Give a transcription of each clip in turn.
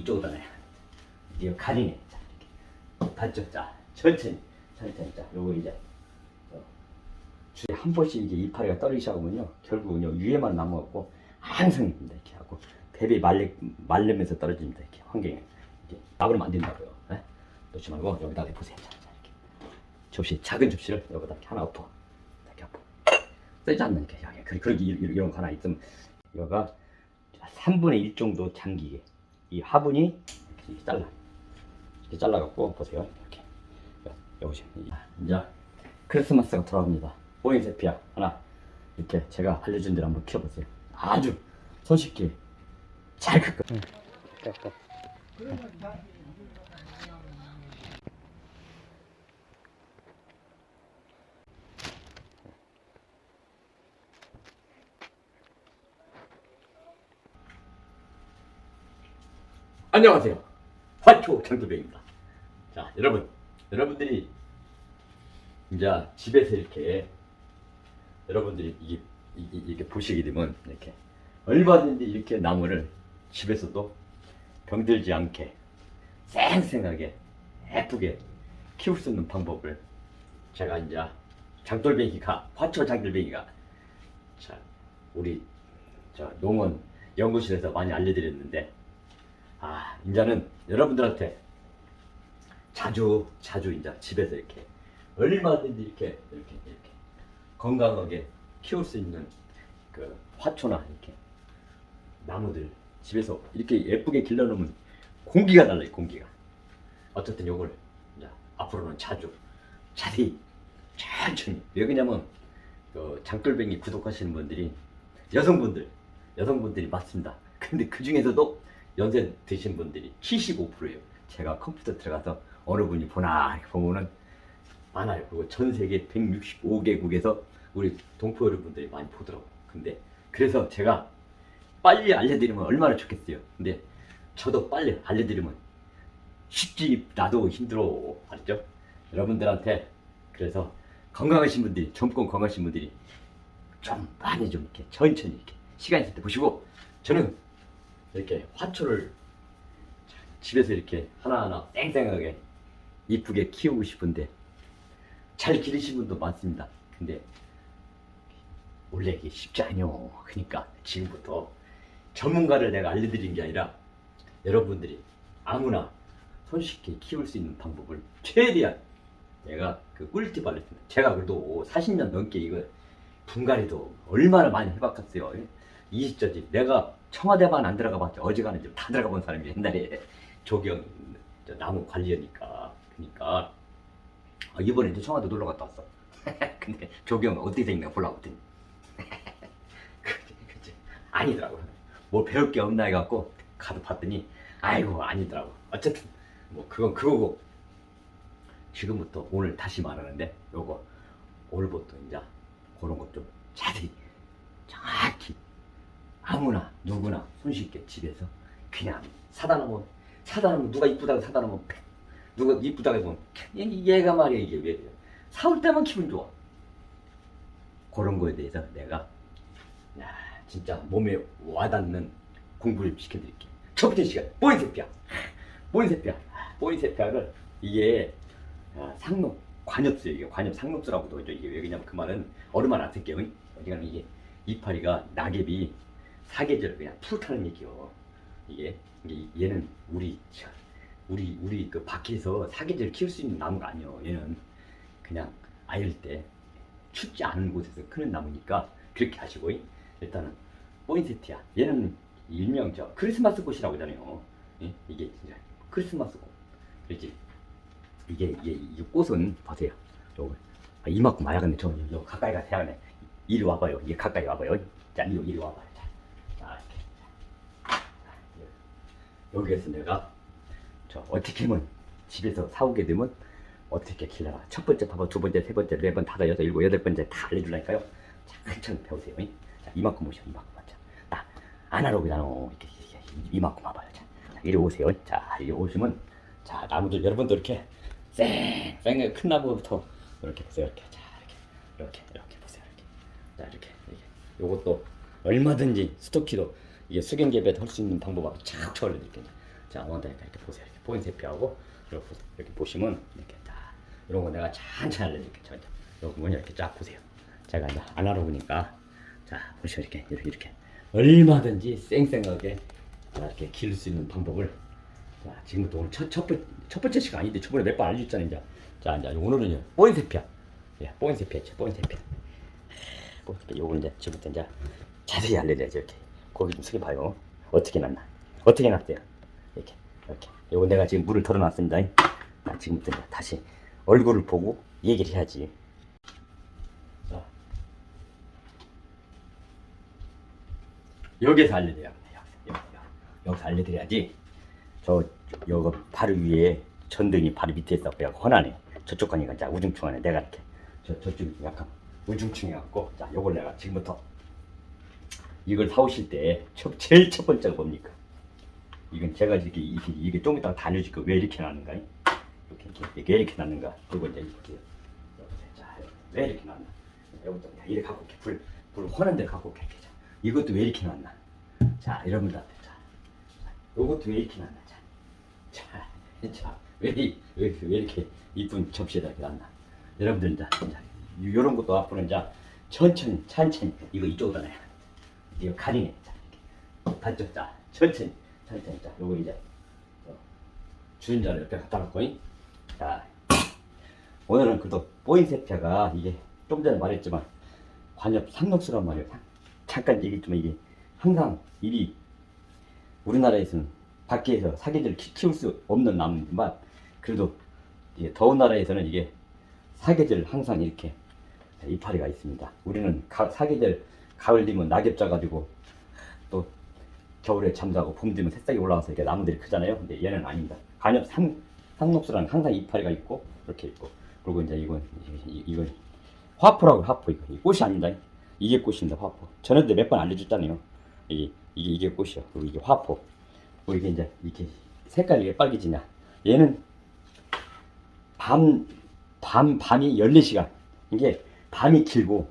이쪽으로 내. 이거 가리네. 자, 이렇게. 봤죠? 자, 천천히. 자, 요거 이제. 주에 한 번씩 이게 이파리가 떨어지기 시작하면요. 결국은요, 위에만 남아갖고 항상 이렇게 하고, 배 말리면서 떨어집니다. 이렇게 환경에. 이렇게 나버리면 안 된다고요. 네? 놓지 말고 여기다 보세요. 자, 이렇게. 접시, 작은 접시를 여기다 이렇게 하나 엎어. 이렇게 엎어. 쓰지 않는 게 그렇게 이런 거 하나 있으면 이거가 3분의 1 정도 잠기게 이 화분이 이렇게 잘라갖고 보세요. 이렇게 여기 이제 크리스마스가 돌아옵니다. 포인세피아 하나 이렇게 제가 알려준 대로 한번 키워보세요. 아주 손쉽게 잘 클 거예요. 안녕하세요. 화초 장도병입니다. 자, 여러분들이 이제 집에서 이렇게 여러분들이 이렇게 보시게 되면 이렇게 얼마든지 이렇게 나무를 집에서도 병들지 않게 쌩쌩하게 예쁘게 키울 수 있는 방법을 제가 이제 화초 장돌뱅이가 자, 우리 농원 연구실에서 많이 알려드렸는데 이제는 여러분들한테 자주 이제 집에서 이렇게 얼마든지 이렇게 건강하게 키울 수 있는 그 화초나 이렇게 나무들 집에서 이렇게 예쁘게 길러놓으면 공기가 달라요. 공기가. 어쨌든 요걸 이제 앞으로는 자세히 천천히. 왜 그러냐면 그 장돌뱅이 구독하시는 분들이 여성분들이 많습니다. 근데 그 중에서도 연세 드신 분들이 75%예요. 제가 컴퓨터 들어가서 어느 분이 보나 이렇게 보면은 많아요. 그리고 전 세계 165개국에서 우리 동포 여러분들이 많이 보더라고요. 근데 그래서 제가 빨리 알려드리면 얼마나 좋겠어요. 근데 저도 빨리 알려드리면 쉽지 나도 힘들어. 알죠? 여러분들한테 그래서 건강하신 분들이 젊고 건강하신 분들이 좀 많이 좀 이렇게 천천히 이렇게 시간 있을 때 보시고 저는 이렇게 화초를 집에서 이렇게 하나하나 쌩쌩하게 이쁘게 키우고 싶은데 잘 기르신 분도 많습니다. 근데 원래 이게 쉽지 않요. 그러니까 지금부터 전문가를 내가 알려드리는 게 아니라 여러분들이 아무나 손쉽게 키울 수 있는 방법을 최대한 내가 그 꿀팁 알려드립니다. 제가 그래도 40년 넘게 이거 분갈이도 얼마나 많이 해봤겠어요. 이 시절이 내가 청와대만 안 들어가 봤죠. 어지간한 좀 다 들어가 본 사람이 옛날에 조경 나무 관리하니까. 그러니까 이번에 이제 청와대 놀러 갔다 왔어. 근데 조경 어떻게 생겼나 보려고 했더니 그치. 아니더라고. 뭐 배울 게 없나 해갖고 가서 봤더니 아이고 아니더라고. 어쨌든 뭐 그건 그거고 지금부터 오늘 다시 말하는데 요거 오늘부터 이제 그런 것 좀 자세히 정확히 아무나 누구나 손쉽게 집에서 그냥 사다 놓으면 누가 이쁘다고 사다 놓으면 누가 이쁘다고 하면 얘가 말이야 이게 왜 사올 때만 기분 좋아. 그런 거에 대해서 내가 진짜 몸에 와닿는 공부를 시켜드릴게요. 첫 번째 시간 포인세피아를 이게 상록 관엽수예요. 이게 관엽 상록수라고도 하죠. 이게 왜 그러냐면 그 말은 얼음만 안 쓸게요. 어디가면 이게 이파리가 낙엽이 사계절 그냥 푸르다는 얘기요. 이게 얘는 우리 그 밖에서 사계절 키울 수 있는 나무가 아니요. 얘는 그냥 아일 때 춥지 않은 곳에서 크는 나무니까 그렇게 하시고 일단은 포인세티아 얘는 일명 크리스마스 꽃이라고 하잖아요. 이게 진짜 크리스마스 꽃. 그렇지. 이 꽃은 보세요. 요거 이만큼 와야겠네. 저 가까이 가서 해야겠네. 이리 와봐요. 이게 가까이 와봐요. 자, 이리 와봐요. 자, 이렇게. 여기에서 내가 어떻게 하면 집에서 사오게 되면 어떻게 길러라. 첫 번째 봐봐, 두 번째, 세 번째, 네 번, 다섯, 여섯, 일곱, 여덟 번째 다 알려줄라니까요. 자, 천천히 배우세요. 자, 이만큼 오셔, 이만큼 맞자. 나 아날로그잖아. 이렇게 이만큼 와봐요. 자, 이리 오세요. 자, 이리 오시면 자, 나무들 여러분도 이렇게 쌩쌩 큰 나무부터 이렇게 보세요. 이렇게 자, 이렇게 보세요. 이렇게 자, 이렇게 요것도 얼마든지 스토키도 이게 수경재배도 할 수 있는 방법하고 착 알려드릴게요. 자, 자, 먼저 이렇게 보세요. 이렇게 포인트 세피하고 이렇게 보시면 이렇게 딱 이런 거 내가 천천히 알려드릴게요. 천천히. 이거 뭐냐 이렇게 쫙 보세요. 제가 이제 안 알아보니까 자 보시면 이렇게 얼마든지 쌩쌩하게 이렇게 기를 수 있는 방법을 자 지금부터 오늘 첫 번째 시간 아닌데 저번에 몇 번 알려줬잖아요. 이제 오늘은요 포인트 세피야. 예, 포인트 세피야. 포인트 세피야. 요걸 이제 지금부터 이제 자세히 알려드려야죠. 이렇게 고기 좀 숙여 봐요. 어떻게 났나? 어떻게 났대요? 이렇게. 요거 내가 지금 물을 털어놨습니다. 지금부터 이제 다시 얼굴을 보고 얘기를 해야지. 자, 여기서 알려드려야 돼. 여기서 알려드려야지. 요거 바로 위에 전등이 바로 밑에 있어. 내가 헌하네. 저쪽 거니까 이제 우중충하네. 내가 이렇게 저쪽이 약간 우중충해갖고 자 요걸 내가 지금부터 이걸 사오실 때 제일 첫 번째가 뭡니까? 이건 제가 이게 좀 이따가 다 알려줄게. 왜 이렇게 나는가? 이렇게 왜 이렇게 나는가? 그리고 이제 보세요. 자, 왜 이렇게 나나? 이것도 이렇게 갖고 이렇게 불 화는 데 갖고 이렇게 자. 이것도 왜 이렇게 났나? 자, 여러분들한테 자, 이것도 왜 이렇게 났나? 자, 왜 이렇게 이쁜 접시에다 이렇게 났나? 여러분들 자, 이런 것도 앞으로 이제 천천히 이거 이쪽으로 내. 이거 가리네. 자, 이렇게 반쪽 자, 천천히 자, 요거 이제 주전자를 옆에 갖다 놓고 자, 오늘은 그래도 포인세피아가 이게 좀 전에 말했지만 관엽 상록수란 말이에요. 잠깐 얘기 좀 이게 항상 우리나라에서는 밖에서 사계절 키울 수 없는 나무지만 그래도 이게 더운 나라에서는 이게 사계절 항상 이렇게 이파리가 있습니다. 우리는 사계절 가을 되면 낙엽 져가지고 또 겨울에 잠자고 봄 되면 새싹이 올라와서 이렇게 나무들이 크잖아요. 근데 얘는 아닙니다. 관엽 상록수라는 항상 이파리가 있고 이렇게 있고 그리고 이제 이건 화포라고 화포 이거 꽃이 아닙니다. 이게 꽃입니다. 화포. 전에도 몇 번 알려줬잖아요. 이게 꽃이요. 그리고 이게 화포. 그리고 이게 이제 이렇게 색깔이 왜 빨개지냐? 얘는 밤이 14시간. 이게 밤이 길고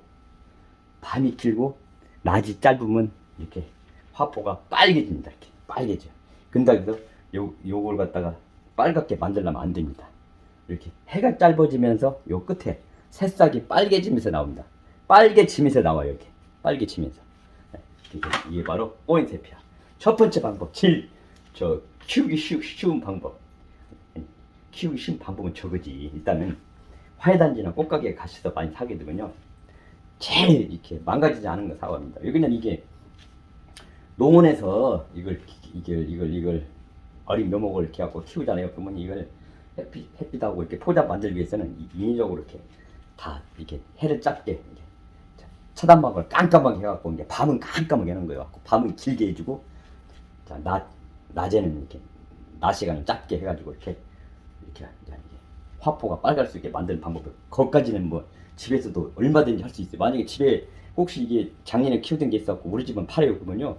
낮이 짧으면 이렇게 화포가 빨개집니다. 이렇게 빨개져. 근데 요걸 갖다가 빨갛게 만들려면 안 됩니다. 이렇게 해가 짧아지면서 요 끝에 새싹이 빨개지면서 나옵니다. 빨개지면서 나와요. 이렇게 빨개지면서. 이게 바로 포인세피아. 첫 번째 방법, 키우기 쉬운 방법. 키우기 쉬운 방법은 저거지. 일단은 화훼단지나 꽃가게에 가셔서 많이 사게 되면요, 제일 이렇게 망가지지 않은 거 사과입니다. 그냥 이게 농원에서 이걸 어린 묘목을 이렇게 갖고 키우잖아요. 그러면 이걸 햇빛하고 이렇게 포자 만들기 위해서는 인위적으로 이렇게 다 이렇게 해를 짧게 이렇게 차단막을 깜깜하게 해갖고 이제 밤은 깜깜하게 하는 거예요. 밤은 길게 해주고 자, 낮에는 이렇게 낮 시간을 짧게 해가지고 이렇게 이제 화포가 빨갈 수 있게 만드는 방법을 거기까지는 뭐 집에서도 얼마든지 할 수 있어요. 만약에 집에 혹시 이게 작년에 키우던 게 있었고 우리 집은 팔아요 그러면요,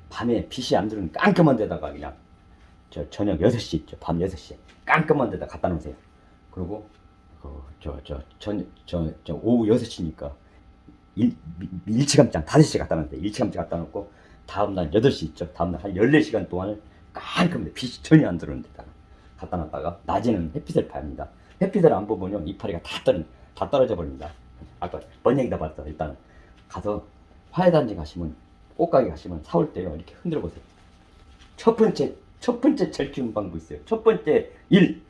밤에 빛이 안 들어오는 깜깜한 데다가 그냥 저녁 6시 있죠. 밤 6시에 깜깜한 데다 갖다 놓으세요. 그리고 오후 6시니까 일찌감치 5시에 갖다 놓으세요. 일찌감치 갖다 놓고 다음날 8시 있죠. 다음날 한 14시간 동안을 깜깜한데 빛이 전혀 안 들어오는 데다가 갖다 놨다가 낮에는 햇빛을 봐야 합니다. 햇빛을 안 보면요 이파리가 다 떨어져 버립니다. 아까 뭔 얘기다 봤어. 일단 가서 화훼단지 가시면 꽃가게 가시면 사올 때요 이렇게 흔들어 보세요. 첫 번째 잘 키우는 방법이 있어요. 첫 번째 1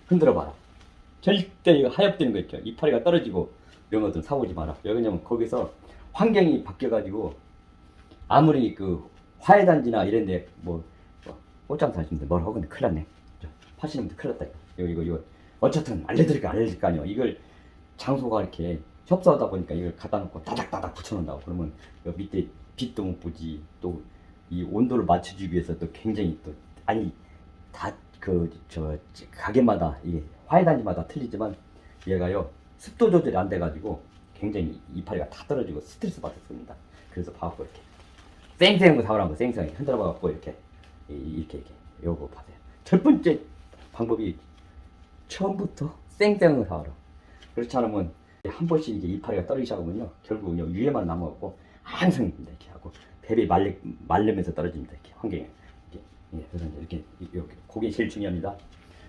흔들어 봐라. 절대 이거 하얗되는 거 있죠. 이파리가 떨어지고 이런 것들 사오지 마라. 왜냐면 거기서 환경이 바뀌어 가지고 아무리 그 화훼단지나 이런데 뭐 꽃장사 하시는 분들 뭘 하고 근데 큰일 났네. 하시는 분들 큰일 났다. 이거 어쨌든 알려드릴 거 아니에요. 이걸 장소가 이렇게 협소하다 보니까 이걸 갖다 놓고 다닥다닥 붙여놓는다고 그러면 밑에 빛도 못 보지. 또 이 온도를 맞춰주기 위해서 또 굉장히 또 다 가게마다 이게 화훼단지마다 틀리지만 얘가요 습도 조절이 안 돼가지고 굉장히 이파리가 다 떨어지고 스트레스 받았습니다. 그래서 봐갖고 이렇게 쌩쌩한 거 사오라는 거 쌩쌩하게 흔들어 봐갖고 이렇게 요거 봐세요. 첫 번째 방법이 처음부터 쌩쌩한 거 사오라. 그렇지 않으면 한 번씩 이게 이파리가 떨어지기 시작하면요 결국 위에만 남아갖고 항상 이렇게 하고 뱀이 말리면서 떨어집니다. 이렇게 환경에 예, 그래서 이제 이렇게 그게 제일 중요합니다.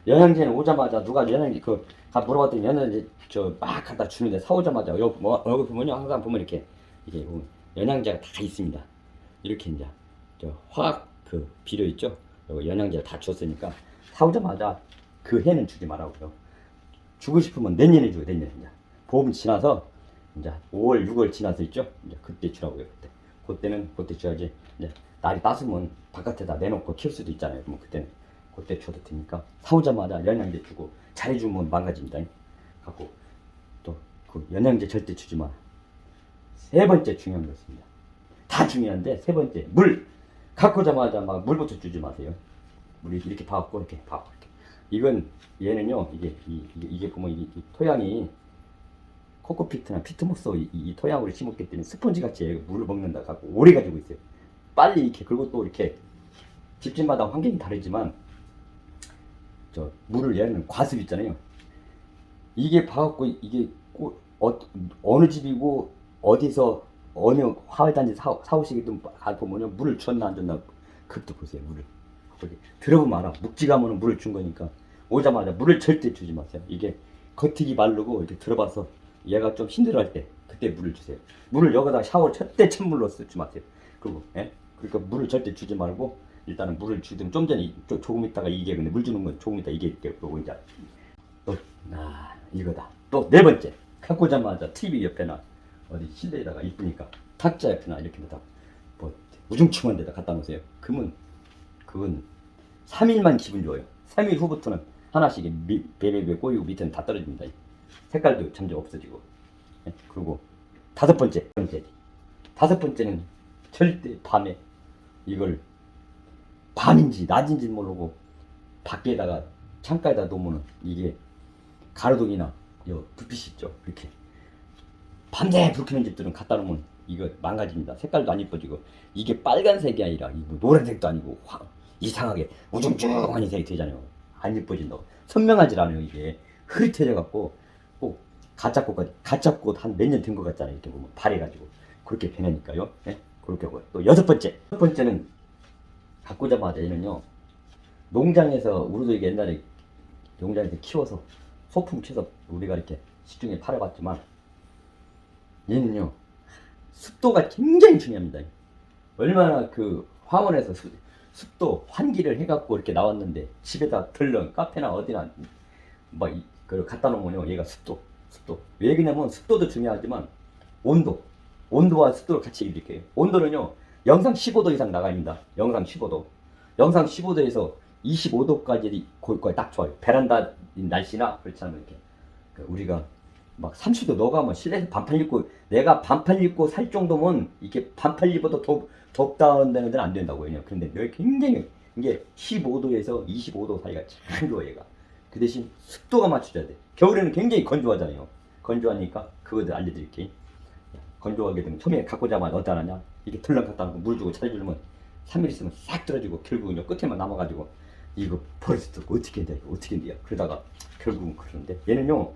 영양제는 오자마자 누가 영양제 가 물어봤더니 영양제 저 막 갖다 주는데 사오자마자 여기 보면요 항상 보면 이게 보면 영양제가 다 있습니다. 이렇게 이제 저 화학 그 비료 있죠? 요거 영양제를 다 줬으니까 사오자마자 그 해는 주지 말라고요. 주고 싶으면 내년에 줘요. 내년에 이제 보험 지나서 이제 5월 6월 지나서 있죠? 이제 그때 주라고요. 그때 줘야지. 이제 날이 따스면 바깥에다 내놓고 키울 수도 있잖아요. 그러면 그때 줘도 되니까 사오자마자 영양제 주고 잘해주면 망가집니다. 갖고 또 그 영양제 절대 주지 마. 세 번째 중요한 것입니다. 다 중요한데 세 번째 물 갖고 자마자 막 물부터 주지 마세요. 물이 이렇게 봐갖고 이렇게. 이건 얘는요 이게 보면 이 토양이 코코피트나 피트모스 이 토양으로 심었기 때문에 스펀지 같이 물을 먹는다 갖고 오래 가지고 있어요. 빨리 이렇게 그리고 또 이렇게 집집마다 환경이 다르지만 저 물을 얘는 과습 있잖아요. 이게 봐갖고 이게 어느 집이고 어디서 어느 화훼단지 사오시기든 보면 물을 줬나 안 줬나 그것도 보세요. 물을 들어보면 알아. 묵직하면 물을 준 거니까 오자마자 물을 절대 주지 마세요. 이게 겉익이 마르고 이렇게 들어봐서 얘가 좀 힘들어할 때 그때 물을 주세요. 물을 여기다 샤워 첫때 찬물로 쓰지 마세요. 그리고 그러니까 물을 절대 주지 말고 일단은 물을 주든 좀 전에 조금 있다가 이게 근데 물 주는 건 조금 있다 이게 그러고 이제 또 이거다. 또 네 번째 갖고 자마자 TV 옆에나 어디 실내에다가 이쁘니까 탁자 옆에나 이렇게 뭐 우중충한 데다 갖다 놓으세요. 그러면 그건 3일만 기분 좋아요. 3일 후부터는 하나씩 베베베 꼬이고 밑에는 다 떨어집니다. 색깔도 점점 없어지고. 그리고 다섯 번째는 절대 밤에 이걸 밤인지 낮인지 모르고 밖에다가 창가에다 놓으면 이게 가로등이나 불빛이 있죠. 이렇게 밤새 불 켜는 집들은 갖다 놓으면 이거 망가집니다. 색깔도 안 이뻐지고 이게 빨간색이 아니라 뭐 노란색도 아니고 이상하게 우중충한 색이 되잖아요. 안 이뻐진다고. 선명하지 않아요. 이게 흐릿해져 갖고 꼭 가짜꽃 한 몇 년 된 것 같잖아요. 이렇게 보면 발해가지고 그렇게 변하니까요. 그렇게 하고 또 여섯 번째는 갖고 자마자 얘는요 농장에서 우리도 이게 옛날에 농장에서 키워서 소품 쳐서 우리가 이렇게 시중에 팔아봤지만 얘는요 습도가 굉장히 중요합니다. 얼마나 그 화원에서 습도 환기를 해갖고 이렇게 나왔는데 집에다 들른 카페나 어디나 뭐 그걸 갖다 놓으면요 얘가 습도 왜 그러냐면 습도도 중요하지만 온도와 습도를 같이 읽을게요. 온도는요 영상 15도 이상 나갑니다. 영상 15도에서 25도까지 거기까지 딱 좋아요. 베란다 날씨나 그렇지 않으면 이렇게 우리가 막 30도 너가면 실내에서 반팔 입고 내가 반팔 입고 살 정도면 이게 반팔 입어도 덥다는 데는 안 된다고요. 그런데 여기 굉장히 이게 15도에서 25도 사이가 참 좋아 얘가. 그 대신 습도가 맞춰져야 돼. 겨울에는 굉장히 건조하잖아요. 건조하니까 그거들 알려드릴게. 건조하게 되면 처음에 갖고 자마자 어디다 놨냐 이게 덜렁 갖다 놓고 물 주고 차려주면 3일 있으면 싹 떨어지고 결국은 끝에만 남아가지고 이거 버릇도 어떻게 돼요. 그러다가 결국은 그러는데 얘는요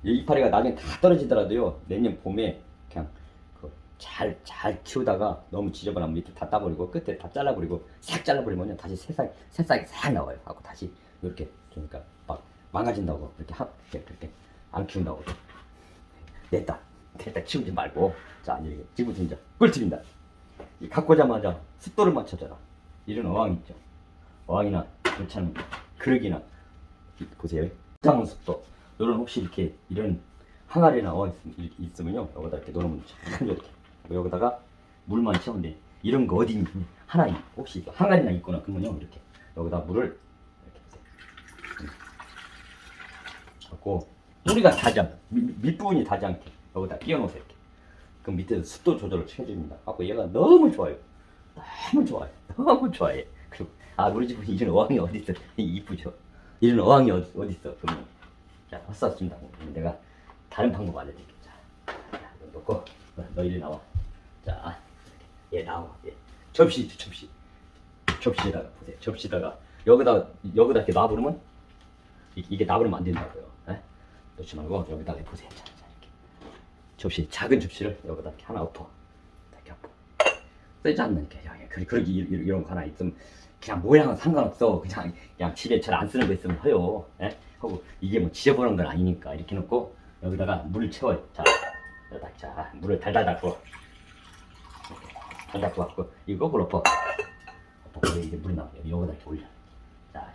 이 이파리가 나중에 다 떨어지더라도요 내년 봄에 그냥 잘 키우다가 너무 지저분하면 밑에 다 따버리고 끝에 다 잘라버리고 싹 잘라버리면 다시 새싹이 싹 나와요. 하고 다시 이렇게 그러니까 막 망가진다고 그렇게 안 키운다고 냈다 키우지 말고 자 이게 지금부터 이제 꿀팁입니다. 이 갖고 자마자 습도를 맞춰줘라. 이런 어항 있죠. 어항이나 그렇지 않으면 그릇이나 보세요. 장원 습도 이런 혹시 이렇게 이런 항아리나 어항 있으면요 여기다 이렇게 놓으면 참 이렇게 여기다가 물만 채우는데 이런 거 어디 하나 혹시 항아리나 있거나 그러면요 이렇게 여기다 물을 이렇게 보세요. 갖고 뿌리가 닿지 않게 밑부분이 닿지 않게 여기다 끼워놓으세요. 이렇게. 그럼 밑에서 습도 조절을 해줍니다. 갖고 얘가 너무 좋아요. 너무 좋아해. 그리고 우리 집은 이런 어항이 어디 있어? 이쁘죠? 이런 어항이 어디 있어? 그러면 자 헛쌌습니다. 내가 다른 방법 알려드릴게요. 자 놓고 너 이리 나와. 자 얘 나와. 얘. 접시에다가 보세요. 접시에다가 여기다 이렇게 놔버리면 이게 놔버리면 안 된다고요. 놓지 말고 여기다가 보세요. 자, 이렇게 작은 접시를 여기다 이렇게 하나 엎어. 이렇게 엎어. 쓰지 않는 게 그러기 이런 거 하나 있으면 그냥 모양은 상관없어. 그냥 집에 잘 안 쓰는 거 있으면 해요. 예? 하고 이게 뭐 지저분한 건 아니니까 이렇게 놓고 여기다가 물을 채워요. 자, 여기다 자 물을 달달달 부어. 달달 부어갖고 이거 거꾸로 엎어. 엎어. 이제 물이 나와요. 여기다 이렇게 올려. 자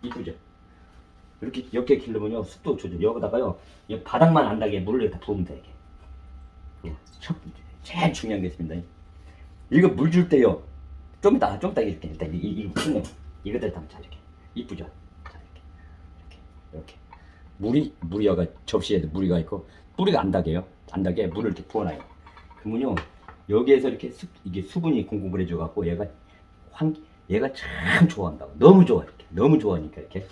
이렇게. 이쁘죠? 이렇게 길르면요 습도 조절. 여기다가요 이 바닥만 안 나게 물을 여기다 부으면 돼 이게. 제일 중요한 게 있습니다. 이거 물 줄 때요. 좀 이따 이렇게 일단 이거 풀네. 이것들 담자 이렇게 이쁘죠. 자 이렇게 물이 여가 접시에도 물이가 있고 뿌리가 안 닿게요. 안 닿게 물을 이렇게 부어놔요. 그러면요 여기에서 이렇게 이게 수분이 공급을 해줘 갖고 얘가 참 좋아한다고. 너무 좋아 이렇게 너무 좋아하니까 이렇게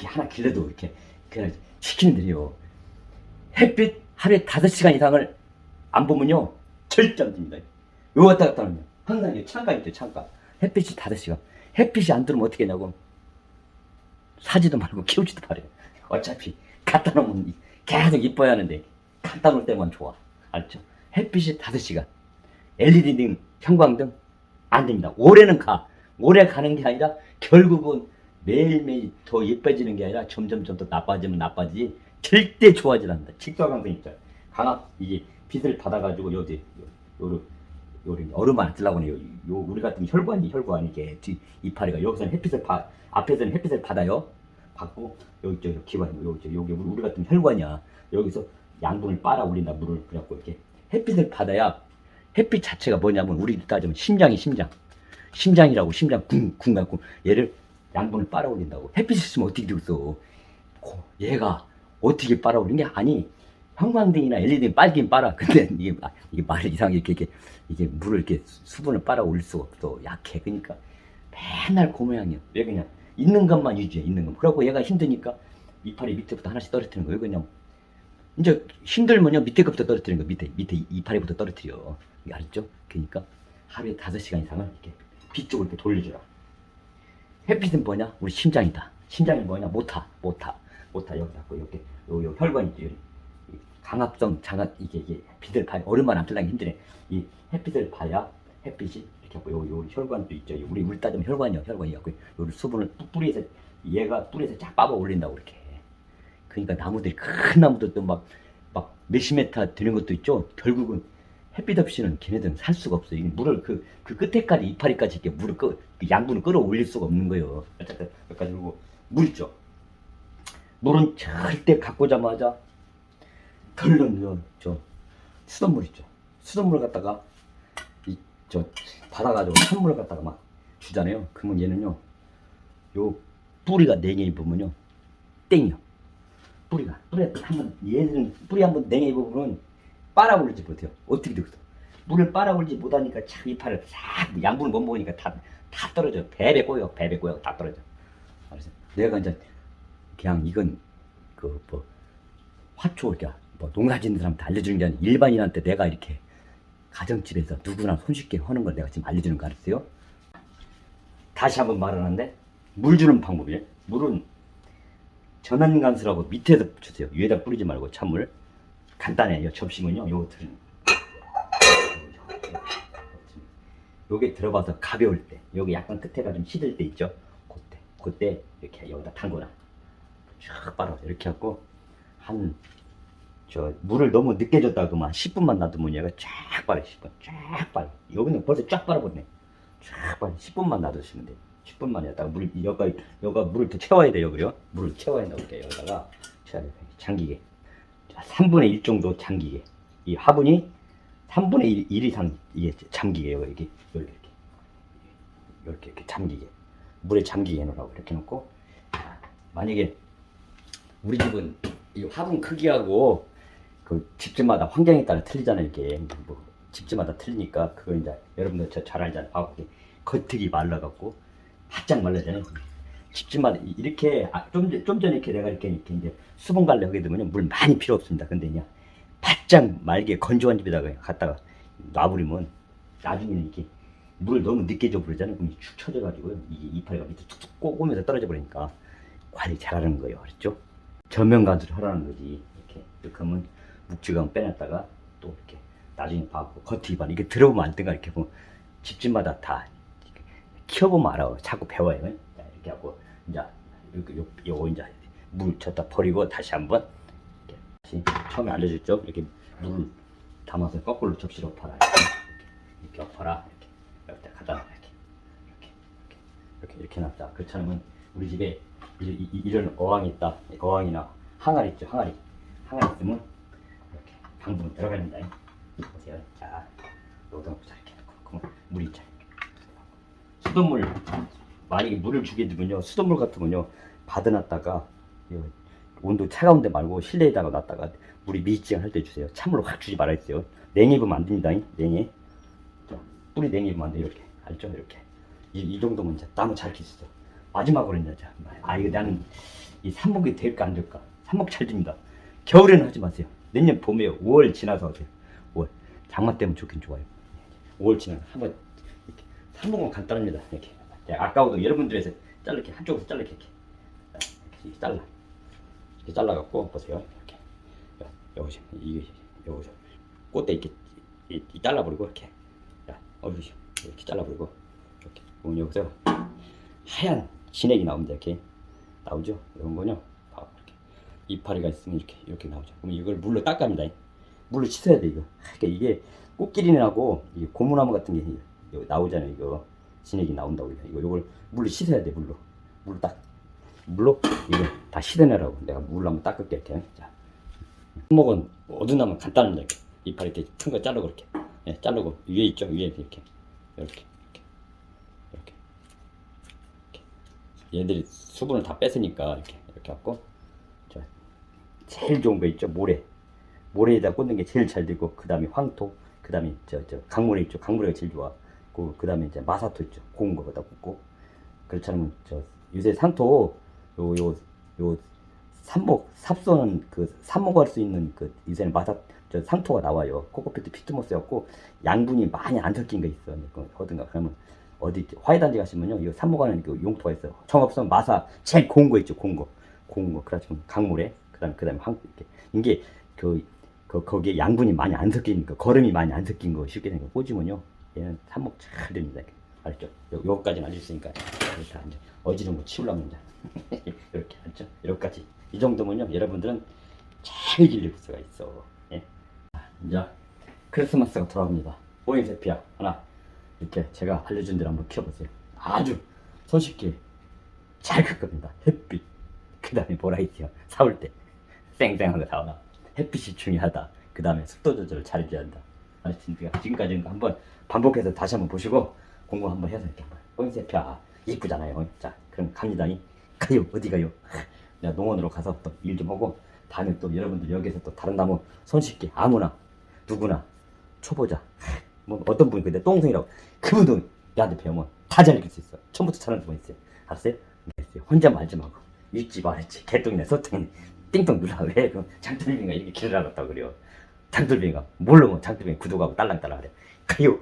하나 길러도 이렇게 그냥 시키는데요. 햇빛 하루에 5시간 이상을 안 보면요 절대 안 됩니다. 요 왔다 갔다 하면 항상 이 창가 있죠. 창가 햇빛이 5시간 햇빛이 안 들어오면 어떻게 하냐고 사지도 말고 키우지도 말아요. 어차피 갖다 놓으면 계속 이뻐야 하는데 갖다 놓을 때만 좋아. 알죠? 햇빛이 5시간 LED 등 형광등 안 됩니다. 올해는 올해 가는 게 아니라 결국은 매일매일 더 예뻐지는 게 아니라 점점 더 나빠지면 나빠지지 절대 좋아지지 않는다. 직사광선 있죠. 강압 이게 빛을 받아가지고 요리 얼음 안 뜨려고 해요. 우리 같은 혈관 이게 이파리가 여기서는 앞에서는 햇빛을 받아요. 받고 여기 기관 여기 우리 같은 혈관이야. 여기서 양분을 빨아 올린다. 물을 그래갖고 이렇게 햇빛을 받아야 햇빛 자체가 뭐냐면 우리 따지면 심장이라고 심장 쿵 갖고 얘를 양분을 빨아 올린다고. 햇빛이 있으면 어떻게 되겠어? 얘가 어떻게 빨아 올린 게 아니. 형광등이나 LED 빨긴 빨아. 근데 이게 말이 이상하게 이게 물을 이렇게 수분을 빨아 올릴 수가 없어. 약해. 그러니까 맨날 그 모양이야. 왜 그냥 있는 것만 유지해. 있는 것. 그러고 얘가 힘드니까 이파리 밑에부터 하나씩 떨어뜨리는 거예요. 그냥 이제 힘들면요 밑에 것부터 떨어뜨리는 거. 밑에 이파리부터 떨어뜨려. 이게 알죠? 그러니까 하루에 5시간 이상을 이렇게 빛 쪽으로 이렇게 돌려줘라. 햇빛은 뭐냐? 우리 심장이다. 심장이 뭐냐? 모타 여기 갖고 이렇게 요 혈관 있죠. 강압성 장압 이게 빛을 봐야 얼음만 안 틀리기 힘드네. 이 햇빛을 봐야 햇빛이 이렇게 하고 요 혈관도 있죠. 우리 따지면 혈관이 갖고 요 수분을 얘가 뿌리에서 쫙 빠져 올린다고 이렇게. 그러니까 나무들이 큰 나무들도 막 몇십 메타 되는 것도 있죠. 결국은 햇빛 없이는 걔네들은 살 수가 없어. 이 물을 그 끝에까지 이파리까지 이렇게 물을 양분을 끌어올릴 수가 없는 거예요. 여기까지 그리고 물 있죠. 물은 절대 갖고 자마자 덜른 수돗물 있죠. 수돗물 갖다가 받아가지고 찬물을 갖다가 막 주잖아요. 그러면 얘는요 요 뿌리가 4개 입으면요 땡이요. 뿌리 한번 얘는 뿌리 한번 4개 입으면 빨아 올리지 못해요. 어떻게 되겠어? 물을 빨아 올리지 못하니까 참 이파리를 싹 양분을 못 먹으니까 다 떨어져. 배배 꼬여 다 떨어져. 그래서 내가 이제 그냥 이건 화초 이렇게 농사 짓는 사람한테 알려주는 게 아니라 일반인한테 내가 이렇게 가정집에서 누구나 손쉽게 하는 걸 내가 지금 알려주는 거 알았어요? 다시 한번 말하는데 물 주는 방법이에요. 물은 전환간수라고 밑에서 주세요. 위에다 뿌리지 말고 찬물. 간단해요. 접시면요 요것들은 요게 들어가서 가벼울 때 여기 약간 끝에가 좀 시들 때 있죠. 그때 이렇게 여기다 담궈놔. 쫙 빨아 이렇게 하고 물을 너무 늦게 줬다 그만 10분만 놔두면 얘가 쫙 빨아. 10분 쫙 빨아. 여기는 벌써 쫙 빨아버리네. 쫙 빨아. 10분만 놔두시면 돼. 10분만 했다가 여기가 물을 더 채워야 돼요. 그래요? 물을 채워야 된다고 볼게요. 여기다가 잠기게 3분의 1 정도 잠기게. 이 화분이 3분의 1 이상 이게 잠기게 이렇게 잠기게 물에 잠기게 해놓으라고 이렇게 놓고. 만약에 우리 집은 이 화분 크기하고 그 집집마다 환경에 따라 틀리잖아요. 이렇게 집집마다 틀리니까 그거 이제 여러분들 잘 알잖아요. 겉흙이 말라갖고 바짝 말라잖아요. 집집마다 이렇게 좀 전에 이렇게 내가 이렇게 이제 수분 관리 하게 되면 물 많이 필요 없습니다. 근데 그냥 바짝 말게 건조한 집에다가 갖다가 놔버리면 나중에는 이렇게 물을 너무 늦게 줘 버리잖아요. 그럼 축 처져가지고요. 이게 이파리가 밑에 툭툭 꼬면서 떨어져 버리니까 관리 잘하는 거예요. 알았죠? 전면 간수를 하라는 거지. 이렇게 하면 묵직함 빼놨다가 또 이렇게 나중에 봐고 겉이 봐 이게 들어보면 안 된가 이렇게 보면 집집마다 다 키워보면 알아. 자꾸 배워요. 자, 이렇게 하고 이제 요거 이제 물 줬다 버리고 다시 한번 다시 처음에 알려줬죠. 이렇게 물 담아서 거꾸로 접시로 엎어라. 이렇게 엎어라. 이렇게 갖다 놔. 이렇게 놨다. 그렇지 않으면 우리 집에 이런 어항이 있다. 어항이나 항아리 있죠. 항아리 있으면 이렇게 방법은 여러 가지입니다. 보세요. 자, 여기다 놓고 이렇게 놓고 물이 있죠. 수돗물, 만약에 물을 주게 되면요, 수돗물 같은 건요 받아놨다가 온도 차가운 데 말고 실내에다가 놨다가 물이 미지근할 때 주세요. 찬물로 확 주지 말아야 돼요. 냉해 부으면 안 됩니다. 냉해. 뿌리 냉해 부으면 안 돼요. 이렇게 알죠? 이렇게 이 정도면 이제 나무 잘 키우세요. 마지막으로 이제 이거 나는 이 삽목이 될까 안 될까? 삽목 잘 됩니다. 겨울에는 하지 마세요. 내년 봄에 5월 지나서 하세요. 5월 장마 때문에 좋긴 좋아요. 5월 지나서 한번 이렇게 삽목은 간단합니다. 이렇게 아까워도 여러분들에서 이렇게 한쪽에서 이렇게 잘라 이렇게 잘라갖고 보세요. 이렇게 여기서 여기서 꽃대 이렇게 잘라버리고 이렇게 이렇게 잘라버리고 이렇게 보면 여기서 하얀 진액이 나옵니다. 이렇게 나오죠. 이런 거요. 이렇게 이파리가 있으면 이렇게 나오죠. 그럼 이걸 물로 닦아합니다. 물로 씻어야 돼 이거. 그러니까 이게 꽃길이 나고 이게 고무나무 같은 게 나오잖아요. 이거 진액이 나온다고 이걸 물로 씻어야 돼. 물로 물로 이거 다 씻어내라고 내가 물로 한번 닦을게. 이렇게. 자, 삽목은 어두나면 간단합니다. 이렇게. 이파리 이렇게 큰 거 자르고 이렇게 자르고 위에 있죠. 위에 이렇게 얘들이 수분을 다 뺐으니까 이렇게 갖고 자, 제일 좋은 거 있죠. 모래에다 꽂는 게 제일 잘 되고 그 다음에 황토, 그 다음에 저 강모래 있죠. 강모래가 제일 좋아. 그 다음에 이제 마사토 있죠. 고운 거다 꽂고. 그렇지 않으면 요새 상토 요 삽목 삽선은 삽목할 수 있는 요새는 상토가 나와요. 코코피트 피트모스 갖고 양분이 많이 안 섞인 거 있어. 어딘가 그러면 어디 화훼단지 가시면요, 이거 삽목하는 용토가 있어요. 정 없으면 마사 제일 고운 거 있죠. 고운 거. 그렇지만 강물에 그다음에 이게 거기에 양분이 많이 안 섞이니까 거름이 많이 안 섞인 거 쉽게 생겨 꽂으면요, 얘는 삽목 잘 됩니다. 알죠? 요거까지는 알려줬으니까 다 이제 어지러운 거 치우려면 이제 이렇게 알죠? 여기까지 이 정도면요, 여러분들은 잘 길릴 수가 있어. 예. 이제 크리스마스가 돌아옵니다. 보인세피아 하나 이렇게 제가 알려준 대로 한번 키워보세요. 아주 손쉽게 잘 클 겁니다. 햇빛, 그 다음에 뭐라 했지요? 사올 때 쌩쌩한 거 사오나. 햇빛이 중요하다. 그 다음에 습도 조절을 잘 해줘야 한다. 알았습니까? 지금까지 한번 반복해서 다시 한번 보시고 공부 한번 해서 이렇게 한번. 보인세피아 이쁘잖아요. 자, 그럼 갑니다. 가요. 어디 가요? 내가 농원으로 가서 또 일 좀 하고, 다음에 또 여러분들 여기서 또 다른 나무 손쉽게 아무나 누구나 초보자 뭐 어떤 분이 근데 똥성이라고 그분도 나한테 배우면 다 잘 익힐 수 있어. 처음부터 잘하는 분 있어요. 알았어요? 혼자 말지 말고 읽지 말았지. 개똥이나 소똥이 띵동 눌러. 왜 그럼 장돌빙이가 이렇게 길어라갔다고 그래요. 장돌빙이가 모르면 장돌빙이 구독하고 딸랑딸랑 그래. 가요.